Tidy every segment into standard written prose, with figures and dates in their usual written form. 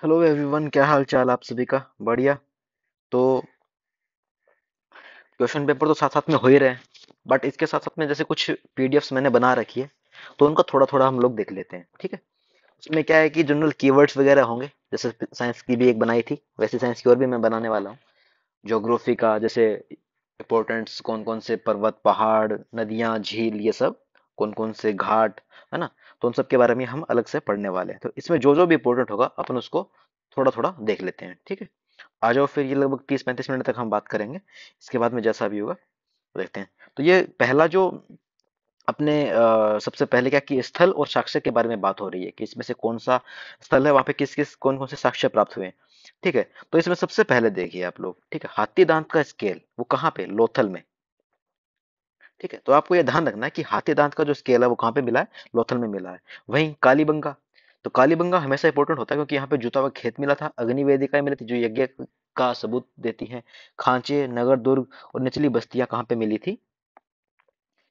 Hello everyone, क्या हाल चाल आप सभी का। बढ़िया। तो क्वेश्चन पेपर तो साथ साथ में हो ही रहे हैं, बट इसके साथ साथ में जैसे कुछ पीडीएफ्स मैंने बना रखी है, तो उनका थोड़ा थोड़ा हम लोग देख लेते हैं, ठीक है। उसमें क्या है कि जनरल कीवर्ड्स वगैरह होंगे, जैसे साइंस की भी एक बनाई थी, वैसे साइंस की और भी मैं बनाने वाला हूँ। ज्योग्राफी का जैसे इंपॉर्टेंट्स, कौन कौन से पर्वत, पहाड़, नदियाँ, झील, ये सब, कौन कौन से घाट, है ना। तो उन सब के बारे में हम अलग से पढ़ने वाले हैं, तो इसमें जो जो भी इंपॉर्टेंट होगा अपन उसको थोड़ा थोड़ा देख लेते हैं, ठीक है। आ जाओ फिर, ये लगभग 30-35 मिनट तक हम बात करेंगे। इसके बाद में जैसा भी होगा वो देखते हैं। तो ये पहला जो अपने सबसे पहले क्या कि स्थल और साक्ष्य के बारे में बात हो रही है कि इसमें से कौन सा स्थल है, वहां पे किस किस कौन कौन से साक्ष्य प्राप्त हुए हैं, ठीक है। तो इसमें सबसे पहले देखिए आप लोग, ठीक है, हाथी दांत का स्केल वो कहाँ पे, लोथल में, ठीक है। तो आपको ये ध्यान रखना है कि हाथी दांत का जो स्केल है वो कहाँ पे मिला है, लोथल में मिला है। वहीं कालीबंगा, तो कालीबंगा हमेशा इंपॉर्टेंट होता है क्योंकि यहाँ पे जुता हुआ खेत मिला था, अग्नि वेदिकाएं मिली थी जो यज्ञ का सबूत देती हैं, खांचे, नगर दुर्ग और निचली बस्तियां कहाँ पे मिली थी,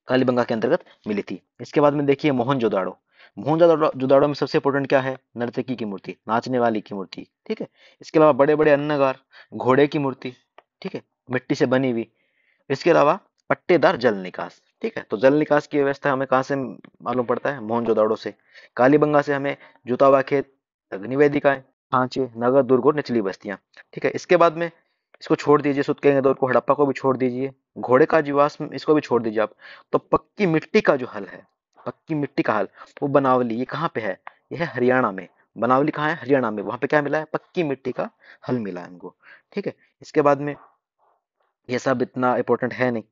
कालीबंगा के अंतर्गत मिली थी। इसके बाद में देखिए मोहनजोदाड़ो। मोहनजोदाड़ो में सबसे इंपॉर्टेंट क्या है, नर्तकी की मूर्ति, नाचने वाली की मूर्ति, ठीक है। इसके अलावा बड़े बड़े अन्नगार, घोड़े की मूर्ति, ठीक है, मिट्टी से बनी हुई। इसके अलावा पट्टेदार जल निकास, ठीक है। तो जल निकास की व्यवस्था हमें कहाँ से मालूम पड़ता है, मोहनजोदाड़ो से। कालीबंगा से हमें जुता हुआ खेत, अग्नि वेदिकाएं, खांचे, नगर दुर्ग और निचली बस्तियां, ठीक है। इसके बाद में इसको छोड़ दीजिए, सुतकेंगे दौर को, हड़प्पा को भी छोड़ दीजिए, घोड़े का जीवाश्म इसको भी छोड़ दीजिए आप। तो पक्की मिट्टी का जो हल है, पक्की मिट्टी का हल, वो बनावली, ये कहाँ पे है, ये है हरियाणा में। बनावली कहाँ है, हरियाणा में। वहां पे क्या मिला है, पक्की मिट्टी का हल मिला है हमको, ठीक है। इसके बाद में ये सब इतना इंपॉर्टेंट है नहीं।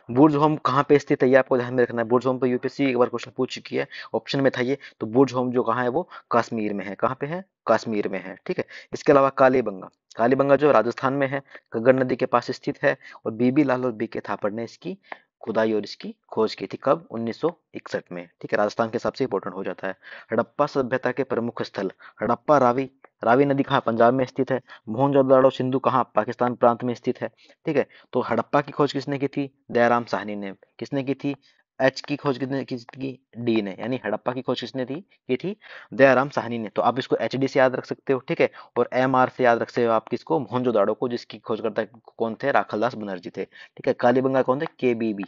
बुर्ज होम कहाँ पे स्थित है, ये आपको ध्यान में रखना है। बुर्ज होम पे यूपीएससी एक बार क्वेश्चन पूछ चुकी है, ऑप्शन में था ये। तो बुर्ज होम जो कहाँ है, वो कश्मीर में है। कहाँ पे है, कश्मीर में है, ठीक है। इसके अलावा कालीबंगा, कालीबंगा जो राजस्थान में है, घग्गर नदी के पास स्थित है। और बीबी लाल और बीके थापड़ ने इसकी खुदाई और इसकी खोज की थी, कब, 1961 में, ठीक है। राजस्थान के हिसाब से इंपॉर्टेंट हो जाता है। हड़प्पा सभ्यता के प्रमुख स्थल, हड़प्पा, रावी, रावी नदी कहाँ, पंजाब में स्थित है। मोहनजोदड़ो सिंधु कहाँ, पाकिस्तान प्रांत में स्थित है, ठीक है। तो हड़प्पा की खोज किसने की थी, दयाराम साहनी ने। किसने की थी, एच की खोज किसने की, डी ने, यानी हड़प्पा की खोज किसने थी, की थी दयाराम साहनी ने। तो आप इसको एच डी से याद रख सकते हो, ठीक है। और एम आर से याद रख सकते हो आप किसको, मोहनजोदाड़ो को, जिसकी खोजकर्ता कौन थे, राखलदास बनर्जी थे, ठीक है। कालीबंगा कौन थे, के बी बी,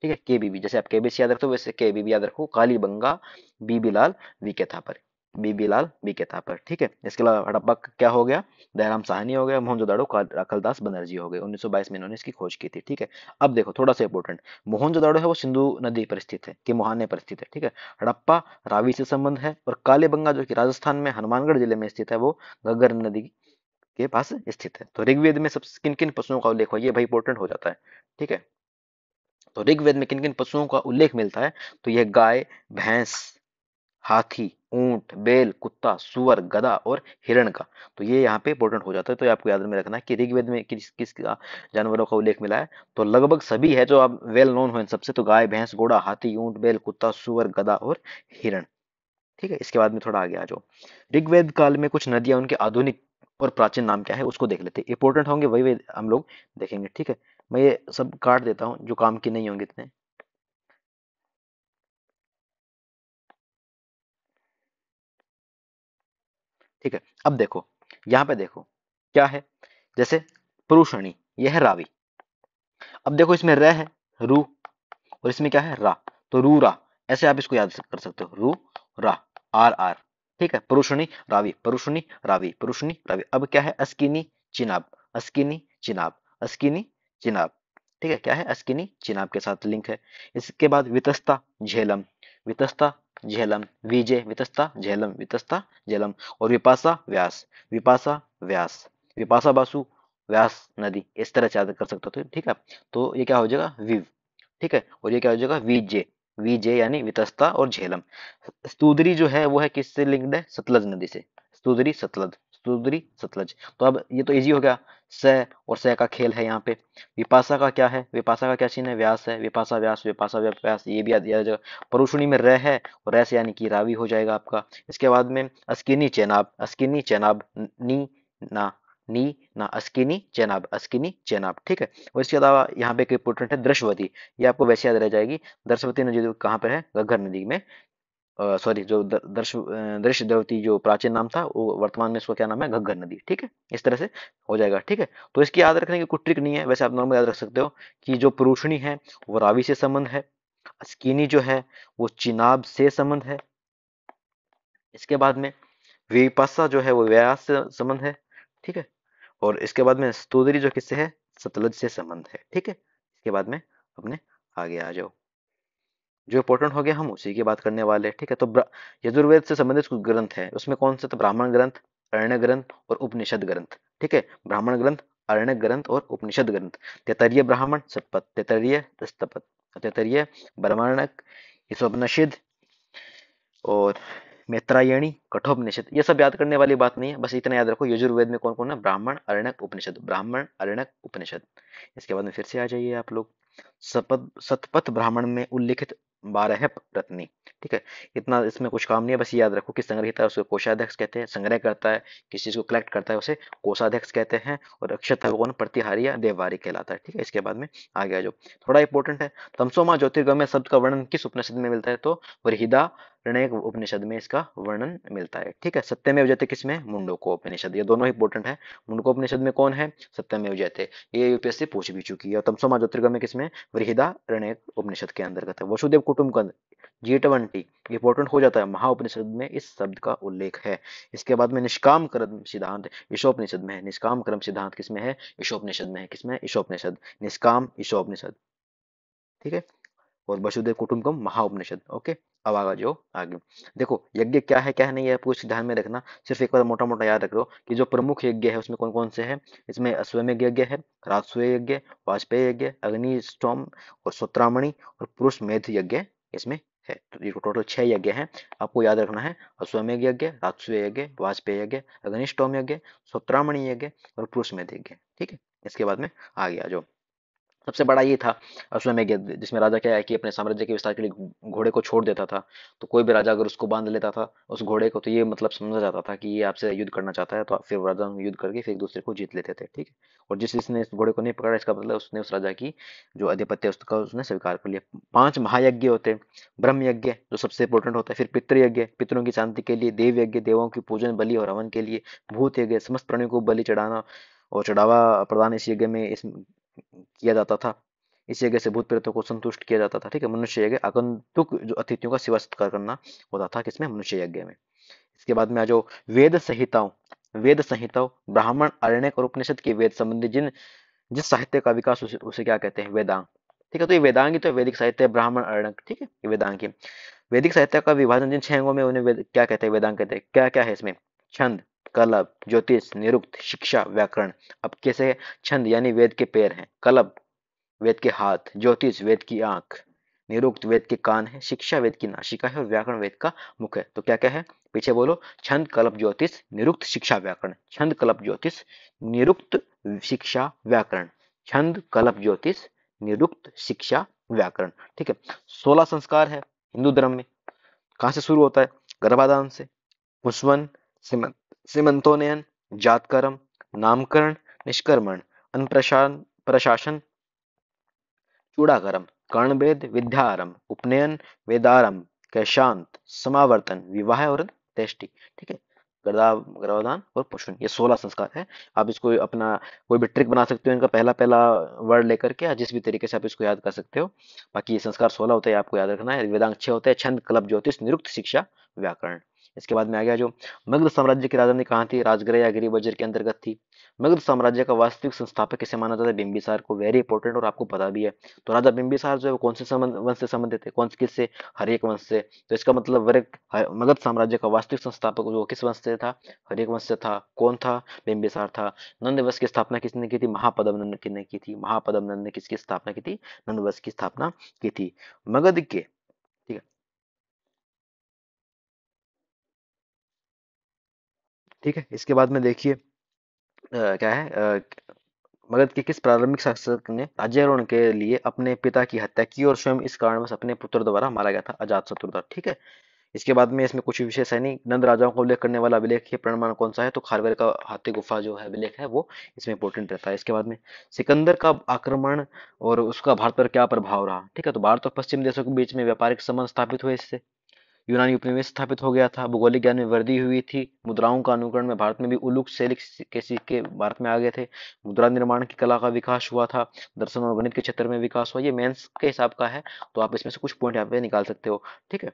ठीक है, के बी बी। जैसे आप केबीसी याद रखते हो वैसे के बी बी याद रखो। कालीबंगा, बीबी लाल, वीके थापर, बीबी लाल बीके थापर, ठीक है। इसके अलावा हड़प्पा का क्या हो गया, दयाराम साहनी हो गया। मोहनजोदाड़ो राखलदास बनर्जी हो गए। 1922 में इन्होंने इसकी खोज की थी, ठीक है। अब देखो थोड़ा सा इंपॉर्टेंट, मोहनजोदाड़ो है वो सिंधु नदी पर स्थित है, कि मुहाने पर स्थित है, ठीक है। हड़प्पा रावी से संबंध है, और कालीबंगा जो कि राजस्थान में हनुमानगढ़ जिले में स्थित है, वो घग्गर नदी के पास स्थित है। तो ऋग्वेद में सब किन किन पशुओं का उल्लेख हो, ये भाई इंपॉर्टेंट हो जाता है, ठीक है। तो ऋग्वेद में किन किन पशुओं का उल्लेख मिलता है, तो यह गाय, भैंस, हाथी, ऊंट, बैल, कुत्ता, सुअर, गधा और हिरण का। तो ये यहाँ पे इंपॉर्टेंट हो जाता है। तो ये आपको याद में रखना है कि ऋग्वेद में किस किस का जानवरों का उल्लेख मिला है। तो लगभग सभी है जो आप वेल नोन हो इन सबसे, तो गाय, भैंस, घोड़ा, हाथी, ऊंट, बैल, कुत्ता, सुअर, गधा और हिरण, ठीक है। इसके बाद में थोड़ा आगे आ जाओ। ऋग्वेद काल में कुछ नदियां, उनके आधुनिक और प्राचीन नाम क्या है उसको देख लेते हैं। इंपॉर्टेंट होंगे वही वही हम लोग देखेंगे, ठीक है। मैं ये सब काट देता हूँ जो काम की नहीं होंगे इतने, ठीक है। अब देखो, यहाँ पे देखो क्या है, जैसे पुरुषणी, यह है रावी। अब देखो इसमें र है, रू, और इसमें क्या है, रा। तो रू रा, ऐसे आप इसको याद कर सकते हो, रू रा, आर आर, ठीक है। पुरुषणी रावी, पुरुषणी रावी, पुरुषणी रावी। अब क्या है, अस्किनी चिनाब, अस्किनी चिनाब, अस्किनी चिनाब, ठीक है। क्या है, अस्किनी चिनाब के साथ लिंक है। इसके बाद वितस्ता झेलम, वितस्ता झेलम, विजय वितस्ता झेलम, वितस्ता झेलम। और विपाशा व्यास, विपाशा व्यास, विपाशा बासु, व्यास नदी, इस तरह से याद कर सकते हो, ठीक है। तो ये क्या हो जाएगा, विव, ठीक है। और ये क्या हो जाएगा, वीजे, वीजे यानी वितस्ता और झेलम। स्तूदरी जो है वो है किससे लिंक्ड है, सतलज नदी से, स्तूदरी सतलज, स्तूदरी सतलज। तो अब ये तो इजी हो गया, स और स का खेल है यहाँ पे। विपाशा का क्या है, विपाशा का क्या चिन्ह है, व्यास है, विपाशा व्यास, विपाशा व्यास, ये भी याद दिया जाएगा। परुषणी में र है, और र से यानी कि रावी हो जाएगा आपका। इसके बाद में अस्किनी चेनाब, अस्किनी चेनाब, नी ना, नी ना, अस्किनी चेनाब, अस्किनी चेनाब, ठीक है। और इसके अलावा यहाँ पे एक इंपॉर्टेंट है दृश्यवती, ये आपको वैसे याद रह जाएगी। दृश्यवती नदी कहाँ पर है, घग्गर नदी में सॉरी, जो दृश्य देवती जो प्राचीन नाम था, वो वर्तमान में इसका क्या नाम है, घग्गर नदी। ठीक है, इस तरह से हो जाएगा। ठीक है, तो इसकी याद रखने की कोई ट्रिक नहीं है, वैसे आप नॉर्मल याद रख सकते हो कि जो पुरुषनी है वो रावी से संबंध है, स्किनी जो है वो चिनाब से संबंध है, इसके बाद में विपाशा जो है वो व्यास से संबंध है। ठीक है, और इसके बाद में स्तोदरी जो किससे है, सतलज से संबंध है। ठीक है, इसके बाद में अपने आगे आ जाओ, जो इंपॉर्टेंट हो गया हम उसी की बात करने वाले हैं। ठीक है, तो यजुर्वेद से संबंधित कुछ ग्रंथ है, उसमें कौन से, तो ब्राह्मण ग्रंथ, अरण्य ग्रंथ और उपनिषद ग्रंथ। ठीक है, ब्राह्मण ग्रंथ, अरण्य ग्रंथ और उपनिषद ग्रंथ। तैतरीय ब्राह्मण, शतपथ, तैतरीय दस्तपथ, तैतरीय ब्राह्मणक, ईशोपनिषद और मैत्रायणी, कठोपनिषद। ये सब याद करने वाली बात नहीं है, बस इतना याद रखो यजुर्वेद में कौन कौन है, ब्राह्मण, अरण्यक, उपनिषद, ब्राह्मण, अरण्यक, उपनिषद। इसके बाद में फिर से आ जाइए आप लोग, शतपथ ब्राह्मण में उल्लिखित 12 रत्नी। ठीक है, इतना इसमें कुछ काम नहीं है, बस ये याद रखो कि संग्रहिता है उसको कोषाध्यक्ष कहते हैं, संग्रह करता है किसी चीज को कलेक्ट करता है उसे कोषाध्यक्ष कहते हैं, और अक्षता कौन, प्रतिहारी या देववारी कहलाता है। ठीक है, इसके बाद में आ गया जो थोड़ा इंपॉर्टेंट है, तमसोमा ज्योतिर्गमय शब्द का वर्णन किस उपनिषद में मिलता है, तो वृहदा रणयक उपनिषद में इसका वर्णन मिलता है। ठीक है, सत्यमेव जयते किसमें, मुंडको उपनिषद। ये दोनों इंपॉर्टेंट है। मुंडको उपनिषद में कौन है, सत्यमेव जयते, ये यूपीएससी पूछ भी चुकी है। और तमसोमा ज्योतिर्गमय किसमें, वृहदा रणयक उपनिषद के अंतर्गत है। वसुदेव कुटुंबकंद, G20 इंपॉर्टेंट हो जाता है, महाउपनिषद में इस शब्द का उल्लेख है। इसके बाद में निष्काम कर्म सिद्धांत ईशोपनिषद में है, निष्काम कर्म सिद्धांत किसमें है, ईशोपनिषद में है। किसमें, ईशोपनिषद, निष्काम ईशोपनिषद। ठीक है, और वसुदेव कुटुंबकम महाउपनिषद। ओके, अब आगे जो आगे देखो, यज्ञ क्या है क्या नहीं है कुछ ध्यान में रखना, सिर्फ एक बार मोटा मोटा याद रख लो कि जो प्रमुख यज्ञ है उसमें कौन कौन से हैं। इसमें अश्वमेध यज्ञ है, राजसूय यज्ञ, वाजपेय यज्ञ, अग्निष्टोम और श्रोत्रामणि और पुरुष मेध यज्ञ इसमें है। तो ये टोटल 6 यज्ञ हैं, आपको याद रखना है, अश्वमेध यज्ञ, राजसूय यज्ञ, वाजपेय यज्ञ, अग्निष्टोम यज्ञ, श्रोत्रामणि यज्ञ और पुरुष मेध यज्ञ। ठीक है, इसके बाद में आ गया जो सबसे बड़ा ये था अश्वमेध यज्ञ, जिसमें राजा क्या है कि अपने साम्राज्य के विस्तार के लिए घोड़े को छोड़ देता था। तो कोई भी राजा अगर उसको बांध लेता था उस घोड़े को, तो ये मतलब समझा जाता था कि ये आपसे युद्ध करना चाहता है, तो फिर राजा युद्ध करके फिर एक दूसरे को जीत लेते थे। ठीक है, और जिसने इस घोड़े को नहीं पकड़ा, इसका मतलब उसने उस राजा की जो आधिपत्य है उसका उसने स्वीकार कर लिया। 5 महायज्ञ होते हैं, ब्रह्म यज्ञ जो सबसे इंपॉर्टेंट होता है, फिर पितृयज्ञ, पितरों की शांति के लिए, देव यज्ञ, देवों की पूजन बलि और हवन के लिए, भूत यज्ञ, समस्त प्राणियों को बलि चढ़ाना और चढ़ावा प्रदान इस यज्ञ में इस किया जाता था। इस यज्ञ से भूत प्रेतों को संतुष्ट किया जाता था। ठीक है, मनुष्य यज्ञ, आगंतुक जो अतिथियों का सेवा सत्कार करना होता था किसमें, मनुष्य यज्ञ में। इसके बाद में आ जाओ वेद संहिताओं, वेद संहिताओं ब्राह्मण, अरण्यक और उपनिषद के वेद संबंधी जिस साहित्य का विकास उसे क्या कहते हैं, वेदांग। ठीक है, तो ये वेदांग ही तो है, वैदिक साहित्य है, ब्राह्मण, अरण्यक। ठीक है, ये वेदांग है। वैदिक साहित्य का विभाजन जिन 6 अंगों में उन्हें क्या कहते हैं, वेदांग कहते हैं। क्या क्या है इसमें, छंद, कलप, ज्योतिष, निरुक्त, शिक्षा, व्याकरण। अब कैसे, छंद यानी वेद के पैर हैं, कलप वेद के हाथ, ज्योतिष वेद की आंख, निरुक्त वेद के कान है, शिक्षा वेद की नासिका है और व्याकरण वेद का मुख है। तो क्या क्या है, पीछे बोलो, छंद, कल्प, ज्योतिष, निरुक्त, शिक्षा, व्याकरण। छंद, कल्प, ज्योतिष, निरुक्त, शिक्षा, व्याकरण। छंद, कल्प, ज्योतिष, निरुक्त, शिक्षा, व्याकरण। ठीक है, 16 संस्कार है हिंदू धर्म में। कहाँ से शुरू होता है, गर्भाधान से, पुंसवन, सीमंत, सीमंतोन्नयन, जातकर्म, नामकरण, निष्कर्मण, अन्नप्रशान, प्रशासन, चूड़ाकर्म, कर्णवेद, विद्यारंभ, उपनयन, वेदारंभ, कैशांत, समावर्तन, विवाह और अंत्येष्टि। ठीक है, गर्भाधान और पुष्पन, ये 16 संस्कार है। आप इसको अपना कोई भी ट्रिक बना सकते हो, इनका पहला पहला वर्ड लेकर के, या जिस भी तरीके से आप इसको याद कर सकते हो। बाकी ये संस्कार 16 होते हैं, आपको याद रखना है। वेदांग 6 होते हैं, छंद, कल्प, ज्योतिष, निरुक्त, शिक्षा, व्याकरण। इसके बाद में आ गया जो मगध साम्राज्य की राजधानी कहाँ थी, राजगृह या गिरिबजर के अंतर्गत थी। मगध साम्राज्य का वास्तविक संस्थापक किसे माना जाता है, बिंबिसार को। वेरी इंपॉर्टेंट और आपको पता भी है। तो राजा बिंबिसार जो है वो कौन से वंश से संबंधित है, कौन से किससे, हर्यक वंश से। तो इसका मतलब मगध साम्राज्य का वास्तविक संस्थापक जो किस वंश से था, हर्यक वंश से था। कौन था, बिंबिसार था। नंद वंश की स्थापना किसने की थी, महापद्म नंद ने की थी। महापद्म नंद ने किसकी स्थापना की थी, नंद वंश की स्थापना की थी, मगध के। ठीक है, ठीक है, इसके बाद में देखिए क्या है, मगध के किस प्रारंभिक शासक ने राज्यारोहण के लिए अपने पिता की हत्या की और स्वयं इस कारणवश अपने पुत्र द्वारा मारा गया था, अजातशत्रु। ठीक है, इसके बाद में इसमें कुछ विशेष है नहीं। नंद राजाओं को उल्लेख करने वाला अभिलेख प्रमाण कौन सा है, तो खारवेल का हाथी गुफा जो है अभिलेख है वो इसमें इंपॉर्टेंट रहता है। इसके बाद में सिकंदर का आक्रमण और उसका भारत पर क्या प्रभाव रहा। ठीक है, तो भारत और पश्चिम देशों के बीच में व्यापारिक संबंध स्थापित हुए इससे। यूनानी उपनिवेश स्थापित हो गया था, भूगोलिक ज्ञान में वृद्धि हुई थी, मुद्राओं का अनुकरण में भारत में भी उलूक शैलिक के सिक्के भारत में आ गए थे, मुद्रा निर्माण की कला का विकास हुआ था, दर्शन और गणित के क्षेत्र में विकास हुआ। ये मेंस के हिसाब का है, तो आप इसमें से कुछ पॉइंट यहाँ पे निकाल सकते हो, ठीक है।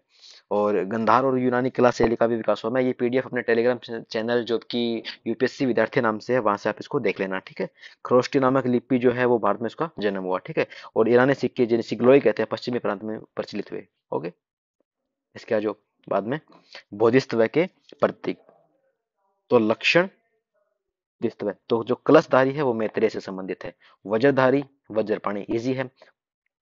और गंधार और यूनानी कला शैली का भी विकास हुआ। मैं ये पीडीएफ अपने टेलीग्राम चैनल जो कि यूपीएससी विद्यार्थी नाम से है, वहां से आप इसको देख लेना, ठीक है। खरोष्टी नामक लिपि जो है वो भारत में इसका जन्म हुआ, ठीक है। और ईरानी सिक्के जिन्हें सिग्लोई कहते हैं पश्चिमी प्रांत में प्रचलित हुए। ओके, इसके जो बाद में बोधिसत्व के प्रतीक, तो लक्षण बोधिसत्व, तो जो कलशधारी है वो मैत्रेय से संबंधित है। वज्रधारी, वज्रपाणी इजी है।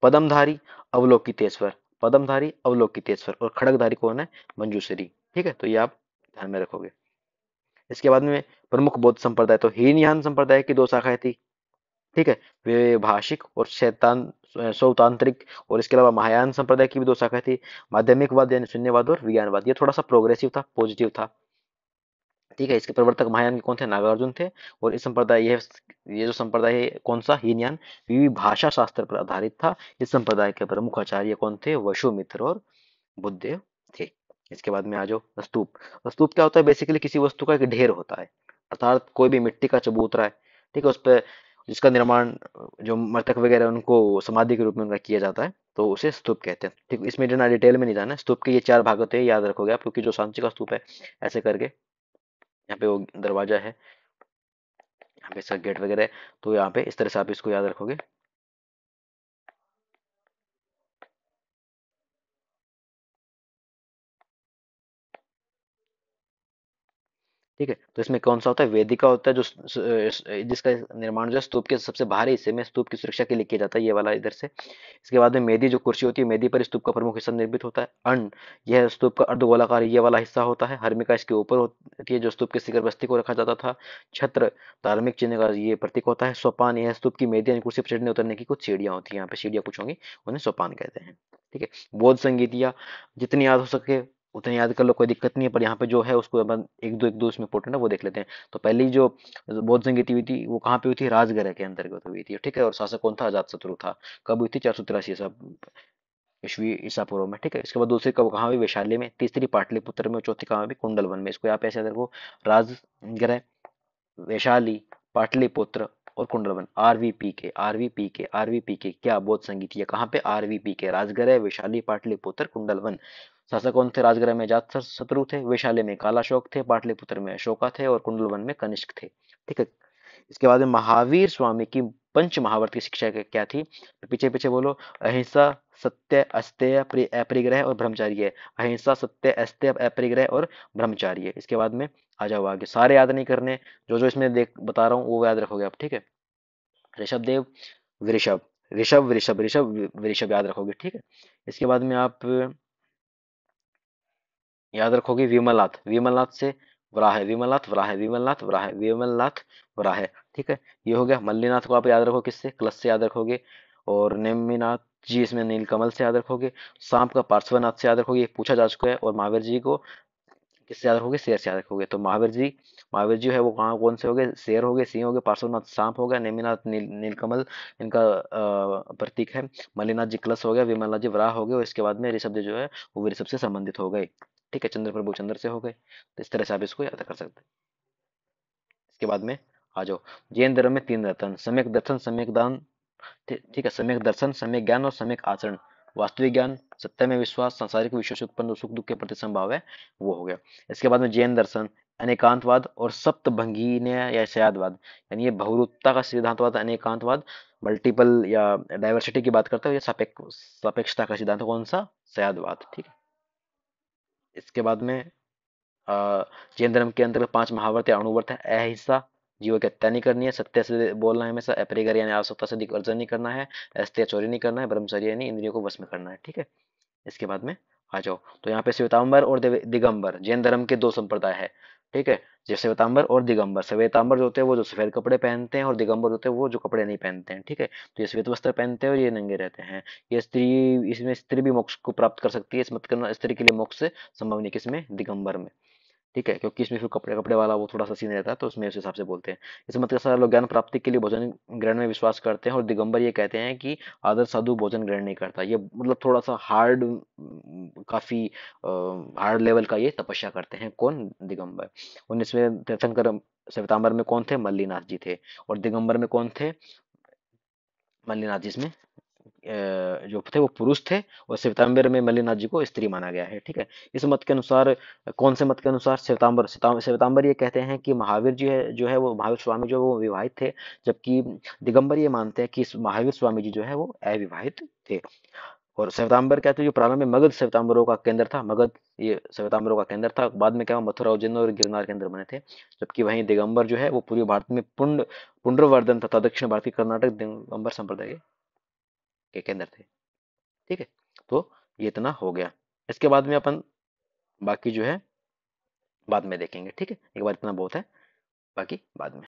पदमधारी, अवलोकितेश्वर, पदमधारी अवलोकितेश्वर। और खड़गधारी कौन है? मंजूश्री, ठीक है। तो ये आप ध्यान में रखोगे। इसके बाद में प्रमुख बौद्ध संप्रदाय, तो हीनयान संप्रदाय की दो शाखाएं थी, ठीक है। वे भाषिक और शैतान सौतांत्रिक। और इसके अलावा महायान संप्रदाय की भी दो शाखाएं थी, माध्यमिकवाद यानी शून्यवाद और विज्ञानवाद। ये थोड़ा सा प्रोग्रेसिव था, पॉजिटिव था, ठीक है। इसके प्रवर्तक महायान के कौन थे? नागार्जुन थे। और इस संप्रदाय ये जो संप्रदाय है कौन सा? हीनयान, भाषा शास्त्र पर आधारित था। इस संप्रदाय के प्रमुख आचार्य कौन थे? वसुमित्र और बुद्धदेव थे। इसके बाद में आ जाओ स्तूप। स्तूप क्या होता है? बेसिकली किसी वस्तु का एक ढेर होता है, अर्थात कोई भी मिट्टी का चबूतरा है, ठीक है, उस पर जिसका निर्माण जो मृतक वगैरह उनको समाधि के रूप में उनका किया जाता है, तो उसे स्तूप कहते हैं, ठीक। इसमें जो डिटेल में नहीं जाना है। स्तूप के ये चार भाग होते हैं, याद रखोगे आप, क्योंकि जो सांची का स्तूप है ऐसे करके, यहाँ पे वो दरवाजा है, यहाँ पे इसका गेट वगैरह है, तो यहाँ पे इस तरह से आप इसको याद रखोगे। ठीक है, तो इसमें कौन सा होता है? वेदिका होता है, जो जिसका निर्माण जो है स्तूप के सबसे बाहरी हिस्से में स्तूप की सुरक्षा के लिए किया जाता है, ये वाला इधर से। इसके बाद में मेदी, जो कुर्सी होती है, मेदी पर स्तूप का प्रमुख हिस्सा निर्मित होता है। अर्ण, यह स्तूप का अर्धगोलाकार ये वाला हिस्सा होता है। हर्मिका इसके ऊपर होती है, जो स्तूप के शिखर बस्ती को रखा जाता था। छत्र, धार्मिक चिन्ह का ये प्रतीक होता है। सोपान, यह स्तूप की मेदी यानी कुर्सी पर चढ़ने उतरने की कुछ सीढ़ियां होती है, यहाँ पे सीढ़ियां कुछ होंगी, उन्हें सोपान कहते हैं, ठीक है। बौद्ध संगीत, या जितनी याद हो सके उतनी याद कर लो, कोई दिक्कत नहीं है। पर यहाँ पे जो है उसको अपन एक दो इसमें इंपॉर्टेंट है वो देख लेते हैं। तो पहली जो बौद्ध संगीति हुई थी वो कहाँ पे हुई थी? राजगृह के अंतर्गत हुई थी, ठीक है। और शासक कौन था? अजातशत्रु था। कब हुई थी? 483 ईसा ईस्वी ईसा पूर्व में, ठीक है। इसके बाद दूसरी कब कहाँ हुई? वैशाली में। तीसरी पाटलिपुत्र में। और चौथी कहाँ हुई? कुंडलवन में। इसको यहाँ पे ऐसे याद रखो, राजगृह, वैशाली, पाटलिपुत्र और कुंडलवन। आरवीपी के क्या? बौद्ध संगीत। ये कहाँ पे? आरवीपी के, राजगृह, वैशाली, पाटलिपुत्र, कुंडलवन। शासक कौन थे? राजगृह में जात शत्रु थे, वैशाली में कालाशोक थे, पाटलिपुत्र में अशोका थे और कुंडलवन में कनिष्क थे, ठीक है। इसके बाद में महावीर स्वामी की पंच महावर्त की शिक्षा क्या थी? तो पीछे पीछे बोलो। अहिंसा, सत्य, अस्तेय, अपरिग्रह और ब्रह्मचर्य। अहिंसा, सत्य, अस्तेय, अपरिग्रह और ब्रह्मचर्य। इसके बाद में आ जाओ आगे, सारे याद नहीं करने, जो जो इसमें देख बता रहा हूँ वो याद रखोगे आप, ठीक है। ऋषभ देव, वृषभ, ऋषभ याद रखोगे, ठीक है। इसके बाद में आप याद रखोगे विमलनाथ, विमलनाथ से वराह, विमलनाथ वराह, विमलनाथ वराह, विमलनाथ वराह, ठीक है। ये हो गया। मल्लीनाथ को आप याद रखो किससे? क्लश से याद रखोगे। और नेमिनाथ जी इसमें नीलकमल से याद रखोगे। सांप का पार्श्वनाथ से याद रखोगे, ये पूछा जा चुका है। और महावीर जी को किससे याद रखोगे? शेर से याद रखोगे। तो महावीर जी है वो कहाँ कौन से हो गए? शेर हो गए, सिंह हो गए, पार्श्वनाथ सांप हो गया, नेमिनाथ नीलकमल इनका प्रतीक है। मल्लीनाथ जी कलश हो गया, विमलनाथ जी वराह हो गए। और इसके बाद में ऋषभ जी जो है वो ऋषभ से संबंधित हो गए, ठीक है। चंद्र प्रभु चंद्र से हो गए। तो इस तरह से आप इसको याद कर सकते हैं। इसके बाद में आ जाओ, जैन धर्म में तीन रत्न, सम्यक दर्शन, सम्यक दान, ठीक है, सम्यक दर्शन, सम्यक ज्ञान और सम्यक आचरण। वास्तविक ज्ञान, सत्य में विश्वास, सांसारिक विषयों से उत्पन्न सुख दुख के प्रति संभाव है, वो हो गया। इसके बाद में जैन दर्शन, अनेकांतवाद और सप्तभंगीय या शयादवाद, यानी ये बहुरूपता का सिद्धांतवाद, अनेकांतवाद, मल्टीपल या डाइवर्सिटी की बात करता है, ये सापेक्षता का सिद्धांत कौन सा? शयादवाद, ठीक है। इसके बाद में जैन धर्म के अंतर्गत पांच महाव्रत या अणुव्रत है। अहिंसा, जीवों की हत्या नहीं करनी है, सत्य से बोलना है हमेशा, अपरिग्रह यानी आवश्यकता से अधिक अर्जन नहीं करना है, अस्त्य चोरी नहीं करना है, ब्रह्मचर्य यानी इंद्रियों को वश में करना है, ठीक है। इसके बाद में आ जाओ, तो यहाँ पे श्वेतांबर और दिगंबर जैन धर्म के दो संप्रदाय है, ठीक है। जैसे श्वेतांबर और दिगंबर, श्वेतांबर जो होते हैं वो जो सफेद कपड़े पहनते हैं, और दिगंबर होते हैं वो जो कपड़े नहीं पहनते हैं, ठीक है। तो ये श्वेत वस्त्र पहनते हैं और ये नंगे रहते हैं। ये स्त्री, इसमें स्त्री भी मोक्ष को प्राप्त कर सकती है, इस मत करना स्त्री के लिए मोक्ष संभव नहीं, किसमें? दिगंबर में। ठीक है, क्योंकि इसमें फिर कपड़े कपड़े वाला वो थोड़ा सा सीन रहता है, तो उसमें उस हिसाब से बोलते हैं। इस मतलब सारे लोग ज्ञान प्राप्ति के लिए भोजन ग्रहण में विश्वास करते हैं, और दिगंबर ये कहते हैं कि आदर साधु भोजन ग्रहण नहीं करता। ये मतलब थोड़ा सा हार्ड, काफी हार्ड लेवल का ये तपस्या करते हैं। कौन? दिगंबर। 19वें तीर्थंकर श्वेतांबर में कौन थे? मल्लीनाथ जी थे। और दिगंबर में कौन थे? मल्लीनाथ जी इसमें जो थे वो पुरुष थे, और श्वेतांबर में मल्लीनाथ जी को स्त्री माना गया है। ठीक है। इस मत के अनुसार, कौन से मत के अनुसार? श्वेतांबर ये कहते हैं कि महावीर जी है जो है वो, महावीर स्वामी जो है वो विवाहित थे, जबकि दिगंबर ये मानते हैं कि महावीर स्वामी जी जो है वो अविवाहित थे। और श्वेतांबर कहते हैं जो प्रारंभ में मगध श्वेतांबरों का केंद्र था, मगध ये श्वेतांबरों का केंद्र था, बाद में क्या हुआ, मथुरा उज्जैन और गिरनार केंद्र बने थे। जबकि वहीं दिगंबर जो है वो पूर्वी भारत में पुंड्रवर्धन तथा दक्षिण भारतीय कर्नाटक दिगंबर संप्रदाय के केंद्र थे। ठीक है। तो ये इतना हो गया। इसके बाद में अपन बाकी जो है बाद में देखेंगे। ठीक है, एक बार इतना बहुत है, बाकी बाद में।